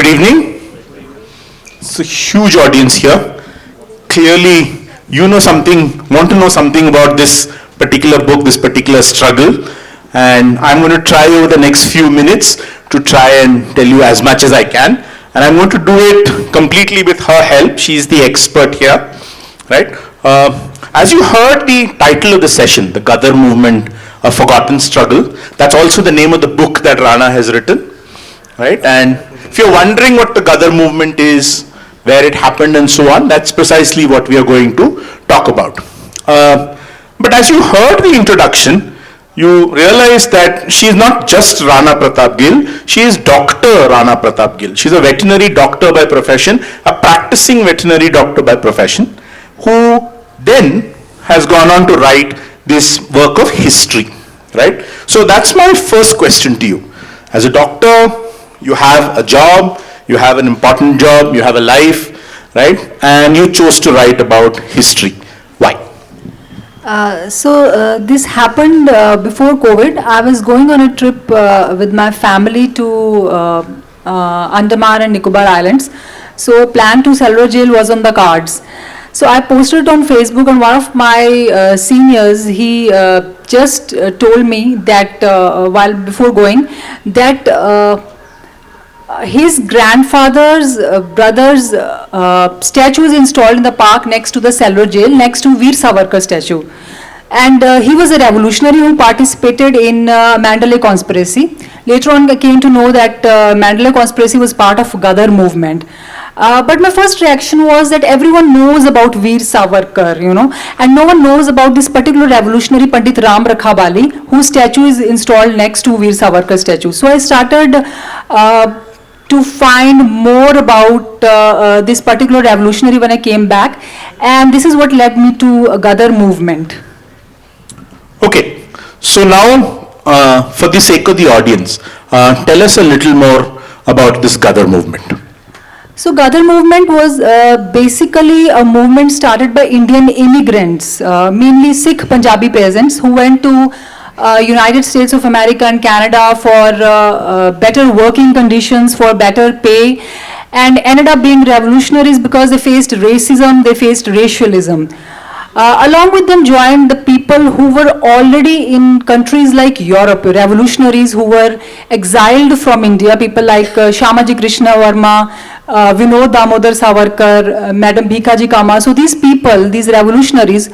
Good evening. It's a huge audience here. Clearly, you know something, want to know something about this particular book, this particular struggle. And I'm going to try over the next few minutes to try and tell you as much as I can. And I'm going to do it completely with her help. She's the expert here, right? As you heard the title of the session, The Ghadar Movement, A Forgotten Struggle, that's also the name of the book that Rana has written, right? And if you're wondering what the Ghadar movement is, where it happened and so on, that's precisely what we are going to talk about. But as you heard the introduction, you realize that she is not just Rana Pratap Gill, she is Dr. Rana Pratap Gill. She's a veterinary doctor by profession, a practicing veterinary doctor by profession, who then has gone on to write this work of history, right? So that's my first question to you. As a doctor, you have a job, you have an important job, you have a life, right? And you chose to write about history. Why? This happened before COVID. I was going on a trip with my family to Andaman and Nicobar Islands. So plan to Cellular Jail was on the cards. So I posted it on Facebook, and one of my seniors, he just told me that while before going, that his grandfather's brother's statue is installed in the park next to the Cellular Jail, next to Veer Savarkar statue. And he was a revolutionary who participated in Mandalay conspiracy. Later on, I came to know that Mandalay conspiracy was part of Ghadar movement. But my first reaction was that everyone knows about Veer Savarkar, and no one knows about this particular revolutionary Pandit Ram Rakhabali, whose statue is installed next to Veer Savarkar statue. So I started to find more about this particular revolutionary when I came back, and this is what led me to Ghadar movement. Okay, so now for the sake of the audience, tell us a little more about this Ghadar movement. So Ghadar movement was basically a movement started by Indian immigrants, mainly Sikh Punjabi peasants who went to United States of America and Canada for better working conditions, for better pay, and ended up being revolutionaries because they faced racism, they faced racialism. Along with them joined the people who were already in countries like Europe, revolutionaries who were exiled from India, people like Shamaji Krishna Varma, Vinod Damodar Savarkar, Madam Bhikaji Kama. So these people, these revolutionaries,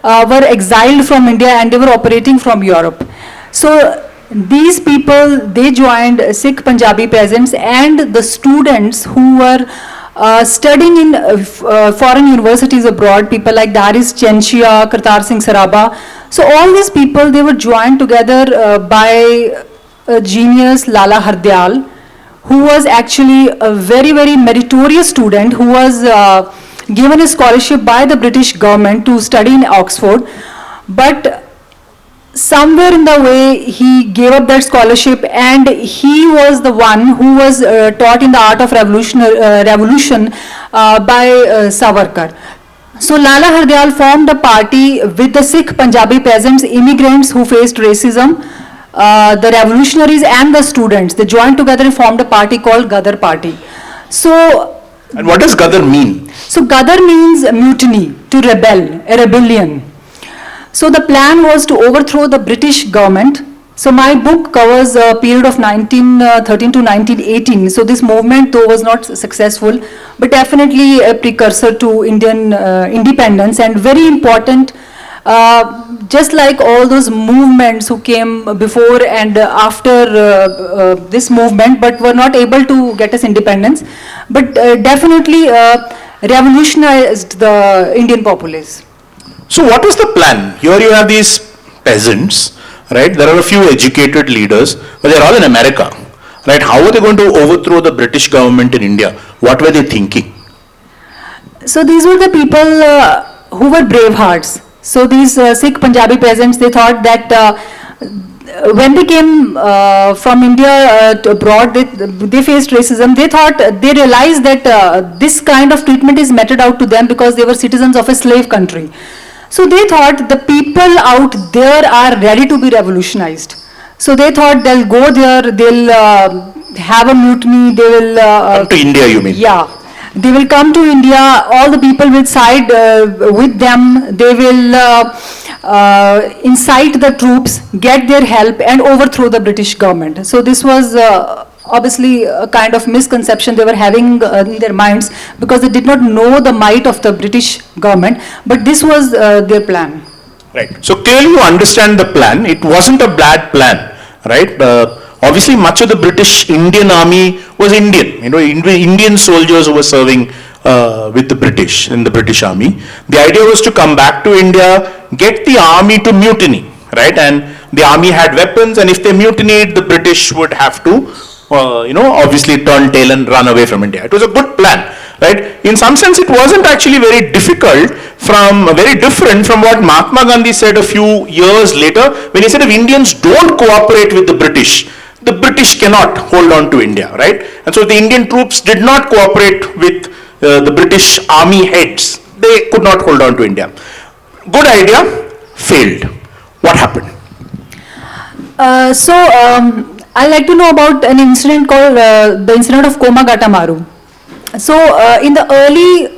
were exiled from India and they were operating from Europe. So these people, they joined Sikh Punjabi peasants and the students who were studying in foreign universities abroad, people like Daris Chenchia, Kartar Singh Saraba. So all these people, they were joined together by a genius, Lala Hardyal, who was actually a very, very meritorious student who was given a scholarship by the British government to study in Oxford. But somewhere in the way he gave up that scholarship, and he was the one who was taught in the art of revolution by Savarkar. So Lala Hardyal formed a party with the Sikh Punjabi peasants, immigrants who faced racism, the revolutionaries and the students. They joined together and formed a party called Ghadar Party. So, and what does Ghadar mean? So Ghadar means mutiny, to rebel, a rebellion. So the plan was to overthrow the British government. So my book covers a period of 1913 to 1918. So this movement, though, was not successful, but definitely a precursor to Indian independence, and very important, just like all those movements who came before and after this movement, but were not able to get us independence, but definitely revolutionized the Indian populace. So what was the plan? Here you have these peasants, right? There are a few educated leaders, but they're all in America, right? How were they going to overthrow the British government in India? What were they thinking? So these were the people who were brave hearts. So these Sikh Punjabi peasants, they thought that when they came from India to abroad, they faced racism. They realized that this kind of treatment is meted out to them because they were citizens of a slave country. So they thought the people out there are ready to be revolutionized. So they thought they'll go there, they'll have a mutiny, they will... Come to India, you mean? Yeah. They will come to India, all the people will side with them, they will incite the troops, get their help and overthrow the British government. So this was obviously a kind of misconception they were having in their minds, because they did not know the might of the British government, but this was their plan. Right. So clearly you understand the plan. It wasn't a bad plan, right? Obviously, much of the British Indian army was Indian. You know, Indian soldiers who were serving with the British in the British army. The idea was to come back to India, get the army to mutiny, right? And the army had weapons, and if they mutinied, the British would have to, obviously turn tail and run away from India. It was a good plan, right? In some sense, it wasn't actually very different from what Mahatma Gandhi said a few years later, when he said if Indians don't cooperate with the British cannot hold on to India, right? And so the Indian troops did not cooperate with the British army heads. They could not hold on to India. Good idea, failed. What happened? I'd like to know about an incident called the incident of Komagata. So in the early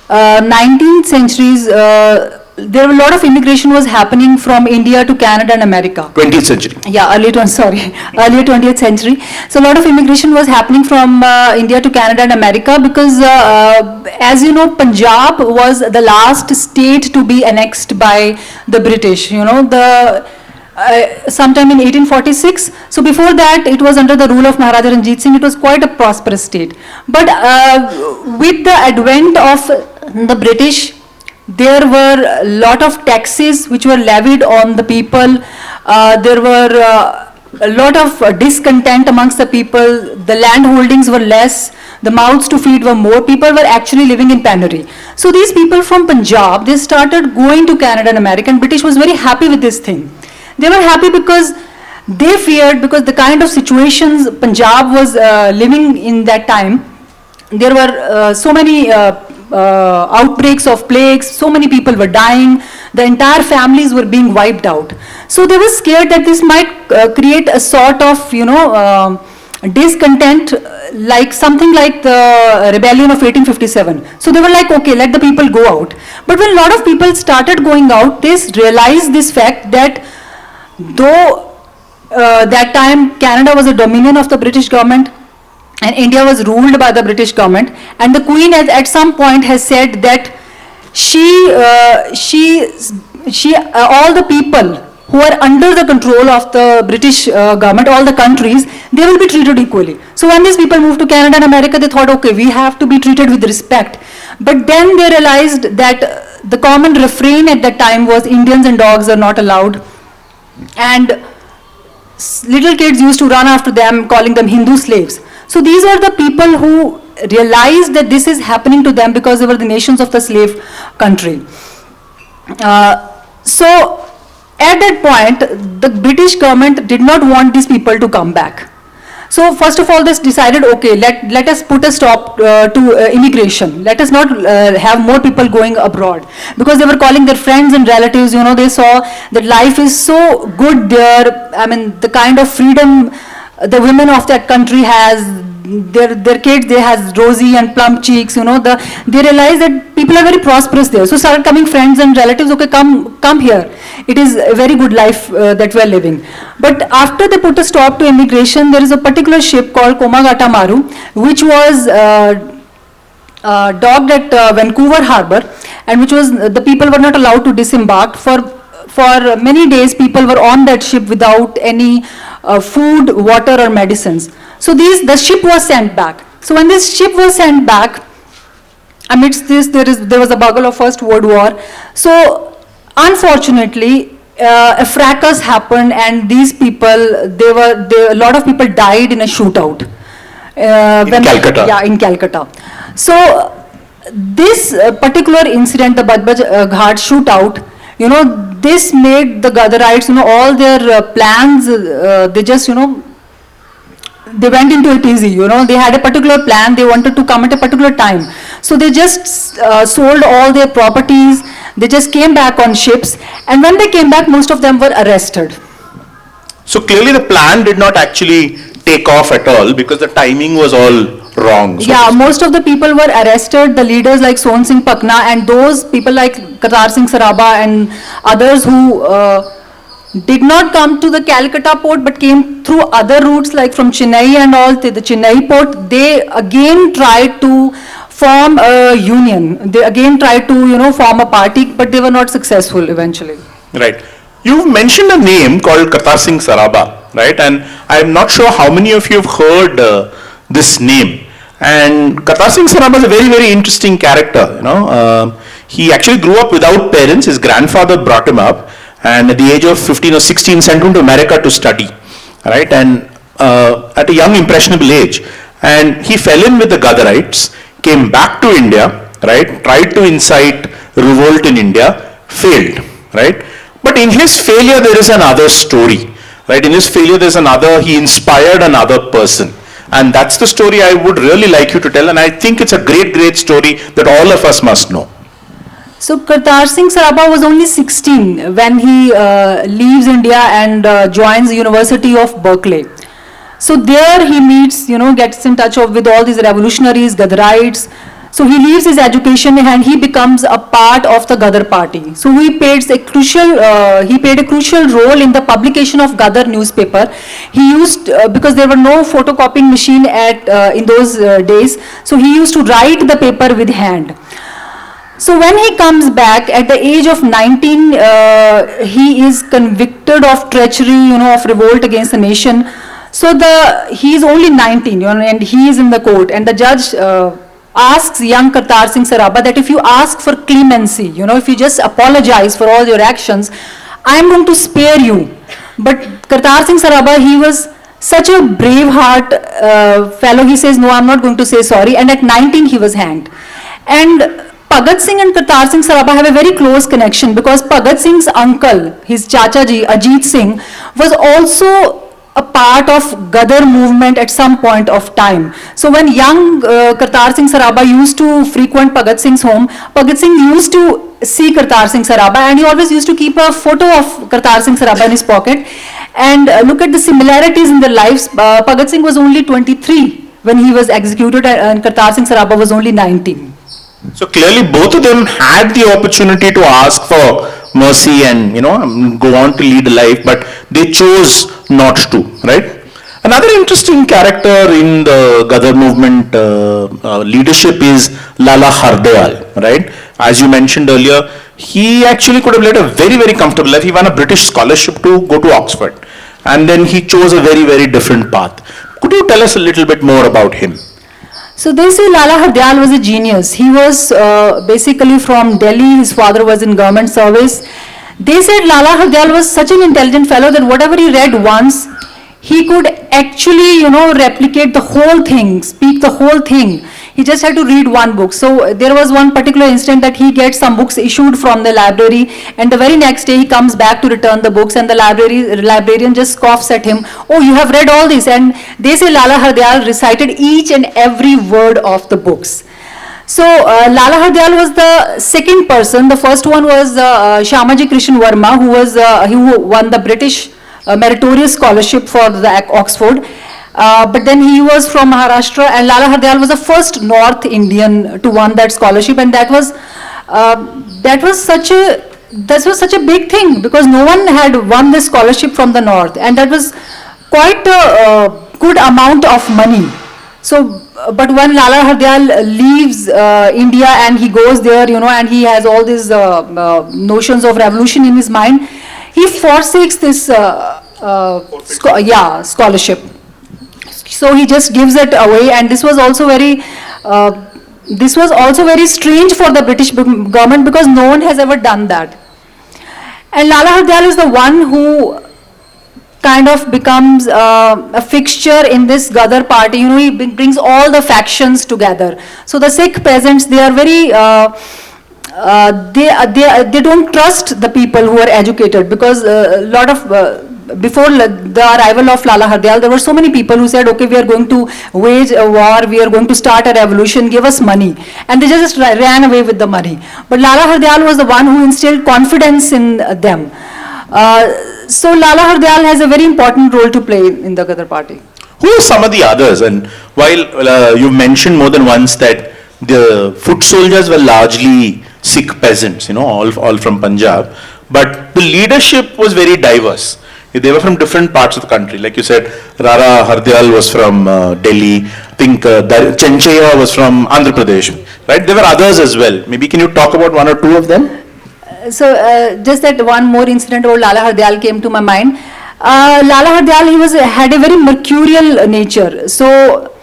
19th centuries, there were a lot of immigration was happening from India to Canada and America. 20th century. Yeah, earlier 20th century. So a lot of immigration was happening from India to Canada and America, because as you know, Punjab was the last state to be annexed by the British. You know, sometime in 1846. So before that, it was under the rule of Maharaja Ranjit Singh. It was quite a prosperous state. But with the advent of the British, there were a lot of taxes which were levied on the people. There were a lot of discontent amongst the people. The land holdings were less. The mouths to feed were more. People were actually living in penury. So these people from Punjab, they started going to Canada and America, and British was very happy with this thing. They were happy because they feared, because the kind of situations Punjab was living in that time, there were so many outbreaks of plagues, so many people were dying, the entire families were being wiped out. So they were scared that this might create a sort of, discontent, like something like the rebellion of 1857. So they were like, okay, let the people go out. But when a lot of people started going out, they realized this fact that though that time Canada was a dominion of the British government and India was ruled by the British government, and the Queen has, at some point has said that all the people who are under the control of the British government, all the countries, they will be treated equally. So when these people moved to Canada and America, they thought, okay, we have to be treated with respect. But then they realized that the common refrain at that time was Indians and dogs are not allowed. And little kids used to run after them, calling them Hindu slaves. So these are the people who realized that this is happening to them because they were the nations of the slave country. So at that point, the British government did not want these people to come back. So first of all, they decided, okay, let us put a stop to immigration. Let us not have more people going abroad, because they were calling their friends and relatives. You know, they saw that life is so good there. I mean, the kind of freedom the women of that country has, their kids, they has rosy and plump cheeks. You know, they realize that people are very prosperous there. So started coming friends and relatives. Okay, come here. It is a very good life that we are living. But after they put a stop to immigration, there is a particular ship called Komagata Maru, which was docked at Vancouver Harbour, and which was, the people were not allowed to disembark. For many days, people were on that ship without any food, water or medicines. So the ship was sent back. So when this ship was sent back, amidst this, there was a bugle of First World War. So unfortunately, a fracas happened, and these people, a lot of people died in a shootout. In Calcutta. Yeah, in Calcutta. So this particular incident, the Badbaj Ghat shootout, you know, this made the Ghadarites, you know, all their plans, they just, you know, they went into it easy. You know, they had a particular plan. They wanted to come at a particular time. So they just sold all their properties. They just came back on ships. And when they came back, most of them were arrested. So clearly the plan did not actually take off at all because the timing was all wrong. So Yeah, most of the people were arrested, the leaders like Son Singh Pakna and those people like Kartar Singh Saraba and others who did not come to the Calcutta port but came through other routes like from Chennai and all to the Chennai port. They again tried to form a union. They again tried to, form a party, but they were not successful eventually. Right. You've mentioned a name called Karthar Singh Saraba, right? And I'm not sure how many of you have heard this name. And Karthar Singh Saraba is a very, very interesting character. He actually grew up without parents. His grandfather brought him up, and at the age of 15 or 16 sent him to America to study, right? And at a young impressionable age. And he fell in with the Ghadarites, came back to India, right? Tried to incite revolt in India, failed, right? But in his failure, there is another story, right? In his failure, he inspired another person. And that's the story I would really like you to tell. And I think it's a great, great story that all of us must know. So Kartar Singh Saraba was only 16 when he leaves India and joins the University of Berkeley. So there he meets, gets in touch with all these revolutionaries, Ghadarites. So he leaves his education and he becomes a part of the Ghadar party. So he played a crucial role in the publication of Ghadar newspaper. He used, because there were no photocopying machine in those days, so he used to write the paper with hand. So when he comes back at the age of 19, he is convicted of treachery, of revolt against the nation. So he is only 19, and he is in the court, and the judge asks young Kartar Singh Saraba that if you ask for clemency, if you just apologize for all your actions, I am going to spare you. But Kartar Singh Saraba, he was such a brave heart fellow. He says, no, I'm not going to say sorry. And at 19, he was hanged. And Bhagat Singh and Kartar Singh Saraba have a very close connection because Bhagat Singh's uncle, his Chacha ji, Ajit Singh, was also a part of Ghadar movement at some point of time. So when young Kartar Singh Saraba used to frequent Bhagat Singh's home, Bhagat Singh used to see Kartar Singh Saraba and he always used to keep a photo of Kartar Singh Saraba in his pocket. And look at the similarities in their lives. Bhagat Singh was only 23 when he was executed and Kartar Singh Saraba was only 19. So clearly both of them had the opportunity to ask for mercy and go on to lead a life, but they chose not to, right? Another interesting character in the Ghadar movement leadership is Lala Hardayal, right? As you mentioned earlier, he actually could have led a very, very comfortable life. He won a British scholarship to go to Oxford, and then he chose a very, very different path. Could you tell us a little bit more about him? So they say Lala Hardayal was a genius. He was basically from Delhi. His father was in government service. They said Lala Hardayal was such an intelligent fellow that whatever he read once, he could actually, replicate the whole thing, speak the whole thing. He just had to read one book. So there was one particular instant that he gets some books issued from the library, and the very next day he comes back to return the books, and the librarian just scoffs at him. Oh, you have read all this? And they say Lala Hardayal recited each and every word of the books. So Lala Hardayal was the second person. The first one was Shamaji Krishan Verma, who won the British meritorious scholarship for the Oxford. But then he was from Maharashtra, and Lala Hardayal was the first North Indian to won that scholarship, and that was such a big thing because no one had won this scholarship from the North, and that was quite a good amount of money. So, but when Lala Hardayal leaves India and he goes there, and he has all these notions of revolution in his mind, he forsakes this scholarship. So he just gives it away, and this was also very strange for the British government because no one has ever done that. And Lala Hardayal is the one who kind of becomes a fixture in this Ghadar party. He brings all the factions together. So the Sikh peasants, they are very they don't trust the people who are educated because a lot of before the arrival of Lala Hardayal, there were so many people who said, okay, we are going to wage a war, we are going to start a revolution, give us money. And they just ran away with the money. But Lala Hardayal was the one who instilled confidence in them. So Lala Hardayal has a very important role to play in the Ghadar party. Who are some of the others? And while you mentioned more than once that the foot soldiers were largely Sikh peasants, all from Punjab, but the leadership was very diverse. They were from different parts of the country. Like you said, Rara Hardyal was from Delhi. I think Chenchaya was from Andhra Pradesh. Right? There were others as well. Maybe can you talk about one or two of them? So just that one more incident about Lala Hardyal came to my mind. Lala Hardyal, had a very mercurial nature. So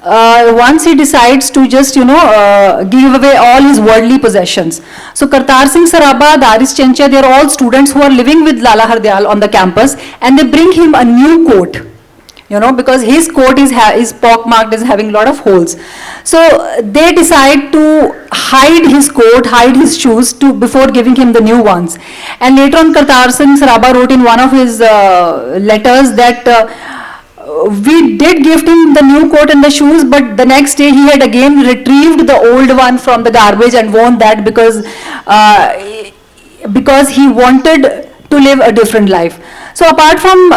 once he decides to just give away all his worldly possessions. So Kartar Singh Saraba, Daris Chencha, they are all students who are living with Lala Hardyal on the campus, and they bring him a new coat. Because his coat is pockmarked, is having a lot of holes. So they decide to hide his coat, hide his shoes before giving him the new ones. And later on, Kartar Singh Saraba wrote in one of his letters that we did gift him the new coat and the shoes, but the next day he had again retrieved the old one from the garbage and worn that because he wanted to live a different life. So apart from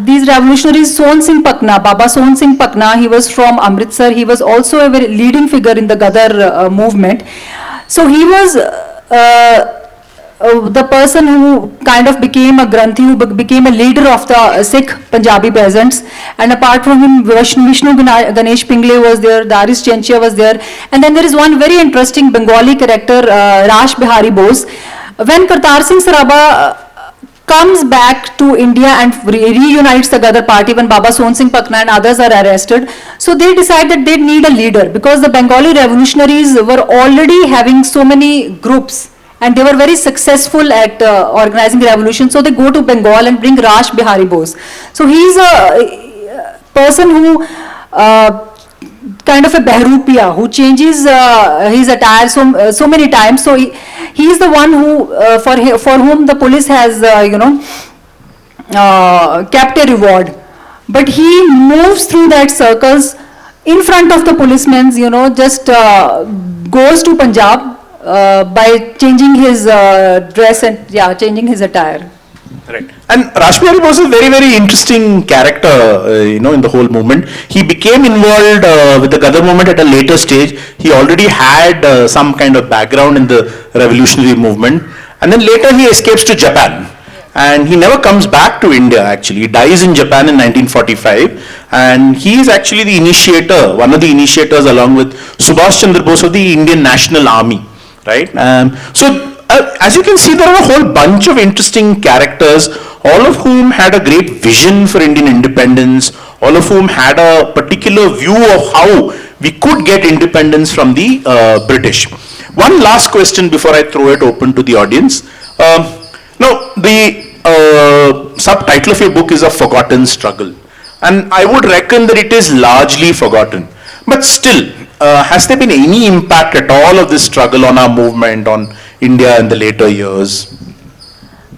these revolutionaries, Son Singh Pakna, Baba Son Singh Pakna, he was from Amritsar. He was also a very leading figure in the Ghadar movement. So he was the person who kind of became a Granthi, who became a leader of the Sikh Punjabi peasants. And apart from him, Vishnu Ganesh Pingle was there, Daris Chenchia was there. And then there is one very interesting Bengali character, Rash Bihari Bose. When Kartar Singh Saraba comes back to India and reunites the Ghadar party when Baba Son Singh Pakna and others are arrested. So they decide that they need a leader because the Bengali revolutionaries were already having so many groups and they were very successful at organizing revolution. So they go to Bengal and bring Rash Bihari Bose. So he is a person who kind of a Behrupia who changes his attire so many times. So he is the one who for whom the police has kept a reward, but he moves through that circles in front of the policemen. Just goes to Punjab by changing his dress and changing his attire. Right. And Rashbihari was a very, very interesting character, in the whole movement. He became involved with the Ghadar movement at a later stage. He already had some kind of background in the revolutionary movement. And then later he escapes to Japan. And he never comes back to India, actually. He dies in Japan in 1945. And he is actually the initiator, one of the initiators along with Subhash Chandra Bose of the Indian National Army. Right? As you can see, there are a whole bunch of interesting characters, all of whom had a great vision for Indian independence, all of whom had a particular view of how we could get independence from the British. One last question before I throw it open to the audience. Now, the subtitle of your book is A Forgotten Struggle. And I would reckon that it is largely forgotten. But still, has there been any impact at all of this struggle on our movement, on India in the later years?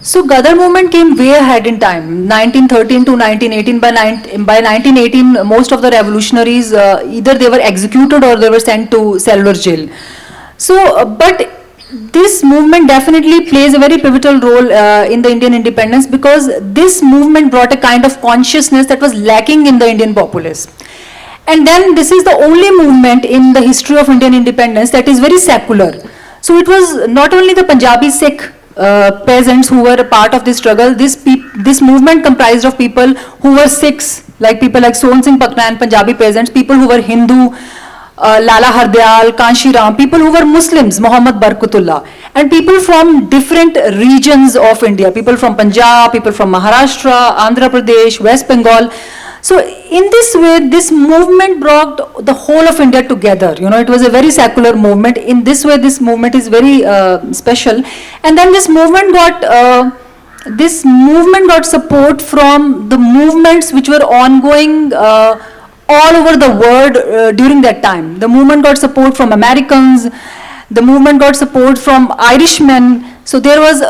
So Ghadar movement came way ahead in time, 1913 to 1918. By 1918, most of the revolutionaries, either they were executed or they were sent to cellular jail. So, but this movement definitely plays a very pivotal role in the Indian independence because this movement brought a kind of consciousness that was lacking in the Indian populace. And then this is the only movement in the history of Indian independence that is very secular. So it was not only the Punjabi Sikh peasants who were a part of this struggle. This movement comprised of people who were Sikhs, like people like Son Singh Pakna and Punjabi peasants, people who were Hindu, Lala Hardyal, Kanshi Ram, people who were Muslims, Muhammad Barkatullah, and people from different regions of India, people from Punjab, people from Maharashtra, Andhra Pradesh, West Bengal. So in this way, this movement brought the whole of India together. It was a very secular movement. In this way, this movement is very special. And then this movement got support from the movements which were ongoing all over the world during that time. The movement got support from Americans. The movement got support from Irishmen. So there was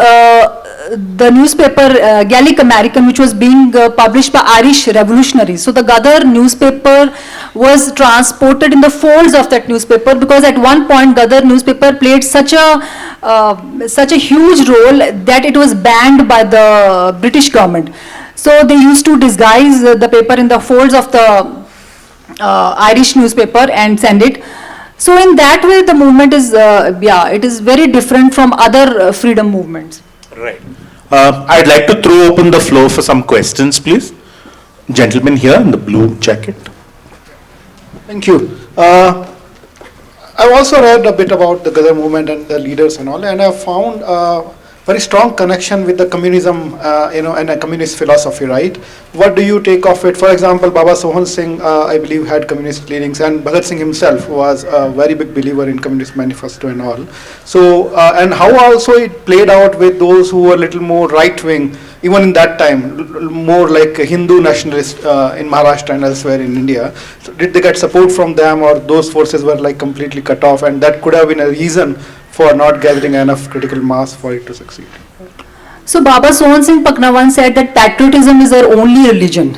the newspaper Gaelic American, which was being published by Irish revolutionaries. So the Ghadar newspaper was transported in the folds of that newspaper because at one point Ghadar newspaper played such a huge role that it was banned by the British government. So they used to disguise the paper in the folds of the Irish newspaper and send it. So in that way, the movement is, it is very different from other freedom movements. Right. I'd like to throw open the floor for some questions, please. Gentleman here in the blue jacket. Thank you. I've also read a bit about the Ghadar movement and the leaders and all, and I've found a very strong connection with the communism, and a communist philosophy, right? What do you take of it? For example, Baba Sohan Singh, I believe, had communist leanings, and Bhagat Singh himself was a very big believer in Communist Manifesto and all. So, and how also it played out with those who were a little more right-wing, even in that time, more like a Hindu nationalist in Maharashtra and elsewhere in India. So did they get support from them, or those forces were like completely cut off, and that could have been a reason for not gathering enough critical mass for it to succeed? So Baba Sohan Singh Pakna once said that patriotism is our only religion.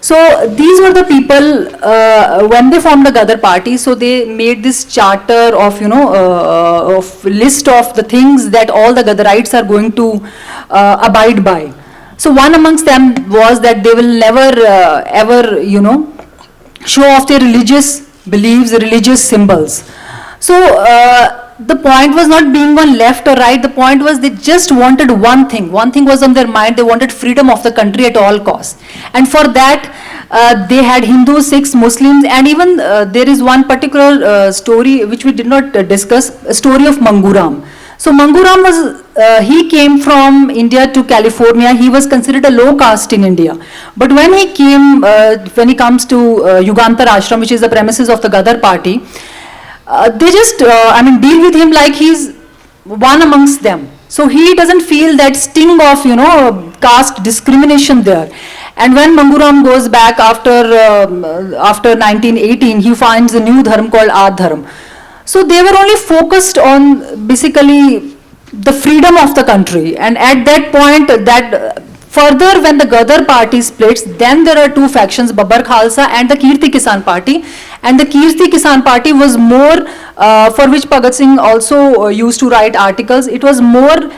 So these were the people, when they formed the Ghadar party, so they made this charter of, of list of the things that all the Ghadarites are going to abide by. So one amongst them was that they will never, ever, show off their religious beliefs, religious symbols. So the point was not being on left or right. The point was they just wanted one thing. One thing was on their mind. They wanted freedom of the country at all costs. And for that, they had Hindus, Sikhs, Muslims, and even there is one particular story which we did not discuss, a story of Manguram. So Manguram was, he came from India to California. He was considered a low caste in India. But when he came, when he comes to Yugantar Ashram, which is the premises of the Ghadar party, they just, deal with him like he's one amongst them. So he doesn't feel that sting of, caste discrimination there. And when Manguram goes back after 1918, he finds a new dharma called Ad Dharma. So they were only focused on basically the freedom of the country. And at that point, that further when the Ghadar party splits, then there are two factions, Babbar Khalsa and the Kirti Kisan party. And the Kirti Kisan party was more, for which Bhagat Singh also used to write articles, it was more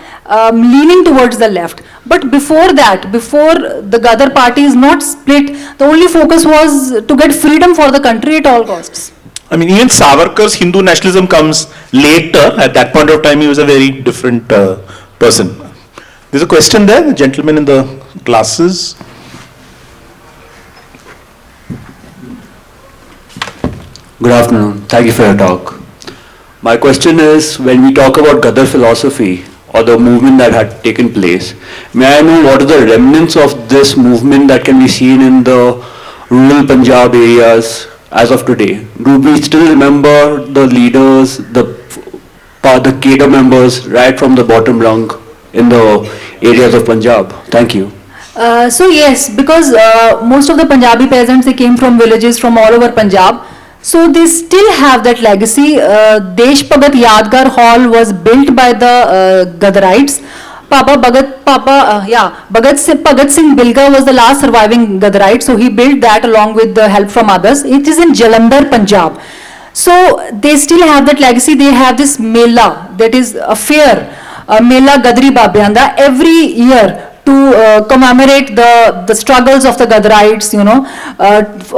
leaning towards the left. But before that, before the Ghadar party is not split, the only focus was to get freedom for the country at all costs. Even Savarkar's Hindu nationalism comes later. At that point of time, he was a very different person. There's a question there, the gentleman in the glasses. Good afternoon. Thank you for your talk. My question is, when we talk about Ghadar philosophy or the movement that had taken place, may I know what are the remnants of this movement that can be seen in the rural Punjab areas as of today? Do we still remember the leaders, the cadre members right from the bottom rung in the areas of Punjab? Thank you. So yes, because most of the Punjabi peasants, they came from villages from all over Punjab. So they still have that legacy. Desh Bhagat Yadgar Hall was built by the Ghadarites. Bhagat Singh Bilga was the last surviving Ghadarite. So he built that along with the help from others. It is in Jalandhar, Punjab. So they still have that legacy. They have this Mela, that is a fair, Mela Gadri Babyanda, every year to commemorate the struggles of the Ghadarites,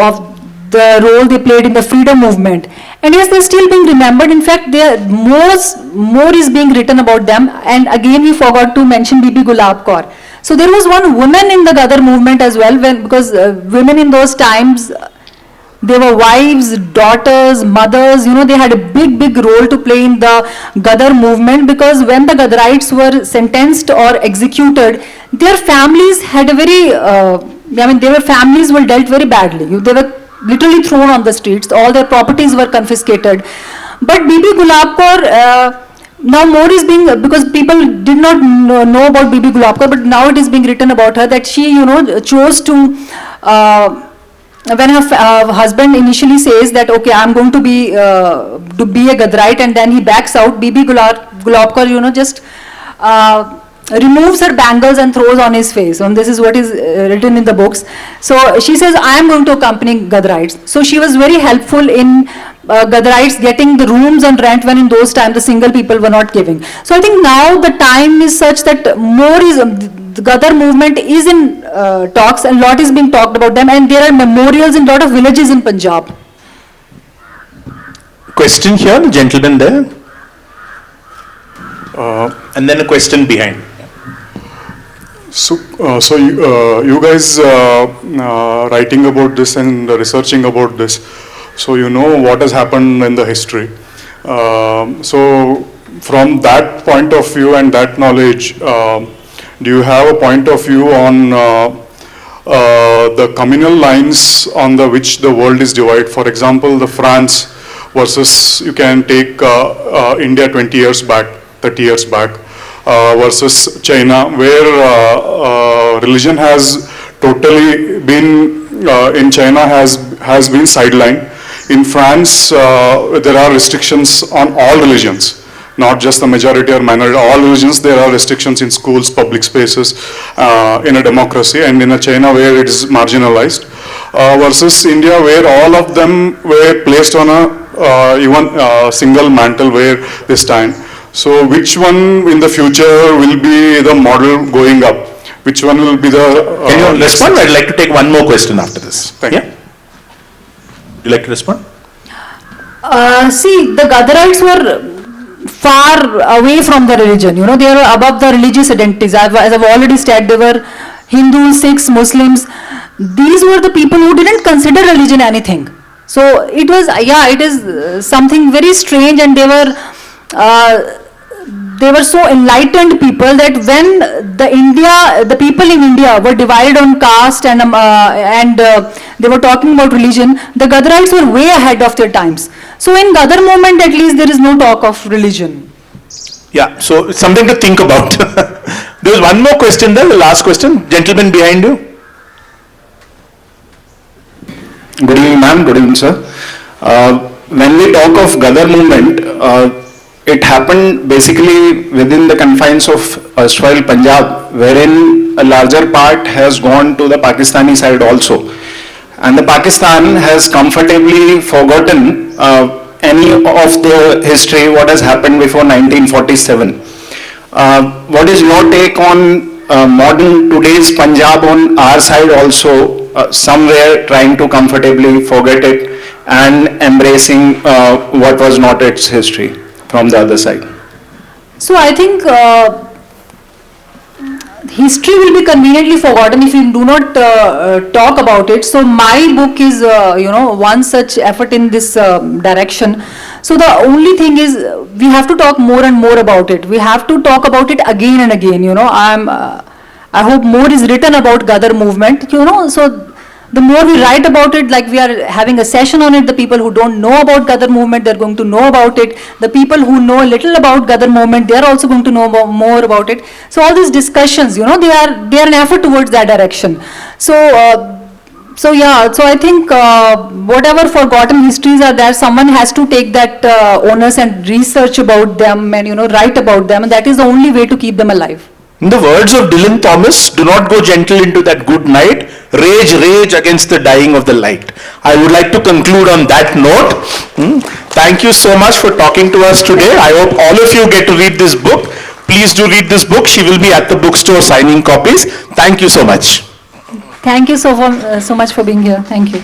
of the role they played in the freedom movement. And yes, they're still being remembered. In fact, more is being written about them. And again, we forgot to mention Bibi Gulab Kaur. So there was one woman in the Ghadar movement as well, because women in those times, they were wives, daughters, mothers, they had a big role to play in the Ghadar movement, because when the Ghadarites were sentenced or executed, their families had a very, their families were dealt very badly. They were literally thrown on the streets. All their properties were confiscated. But Bibi Gulab Kaur, now more is being, because people did not know about Bibi Gulab Kaur, but now it is being written about her that she, chose to, when her husband initially says that, okay, I'm going to be a Ghadarite, and then he backs out, Bibi Gulab Kaur, just removes her bangles and throws on his face. And this is what is written in the books. So she says, I am going to accompany Ghadarites. So she was very helpful in Ghadarites getting the rooms on rent, when in those times the single people were not giving. So I think now the time is such that more is, the Ghadar movement is in talks, and lot is being talked about them, and there are memorials in lot of villages in Punjab. Question here, the gentleman there. And then a question behind. So you guys writing about this and researching about this, so you know what has happened in the history. So from that point of view and that knowledge, do you have a point of view on the communal lines on the which the world is divided? For example, the France versus, you can take India 20 years back, 30 years back, versus China, where religion has totally been, in China has been sidelined. In France, there are restrictions on all religions, not just the majority or minority, all religions. There are restrictions in schools, public spaces, in a democracy, and in a China where it is marginalized, versus India where all of them were placed on a even single mantle where they stand. So which one in the future will be the model going up? Which one will be the... Can you respond? I'd like to take one more question after this. Thank you. Yeah? Would you like to respond? See, the Ghadarites were far away from the religion, you know, they were above the religious identities. As I've already said, they were Hindus, Sikhs, Muslims. These were the people who didn't consider religion anything. So it was, yeah, it is something very strange, and they were so enlightened people that when the people in India were divided on caste and they were talking about religion, the Ghadarites were way ahead of their times. So in Ghadar movement, at least, there is no talk of religion. Yeah, so it's something to think about. There was one more question there, the last question. Gentleman behind you. Good evening, ma'am. Good evening, sir. When we talk of Ghadar movement, it happened basically within the confines of erstwhile Punjab, wherein a larger part has gone to the Pakistani side also. And the Pakistan has comfortably forgotten any of the history, what has happened before 1947. What is your take on modern today's Punjab on our side also, somewhere trying to comfortably forget it and embracing what was not its history from the other side? So I think history will be conveniently forgotten if we do not talk about it. So my book is, one such effort in this direction. So the only thing is we have to talk more and more about it. We have to talk about it again and again. I hope more is written about Ghadar movement. So the more we write about it, like we are having a session on it, the people who don't know about Ghadar movement, they're going to know about it. The people who know a little about Ghadar movement, they're also going to know more about it. So all these discussions, they are an effort towards that direction. So I think whatever forgotten histories are there, someone has to take that onus and research about them and, write about them. And that is the only way to keep them alive. In the words of Dylan Thomas, do not go gentle into that good night, rage, rage against the dying of the light. I would like to conclude on that note. Thank you so much for talking to us today. I hope all of you get to read this book. Please do read this book. She will be at the bookstore signing copies. Thank you so much. Thank you so much for being here. Thank you.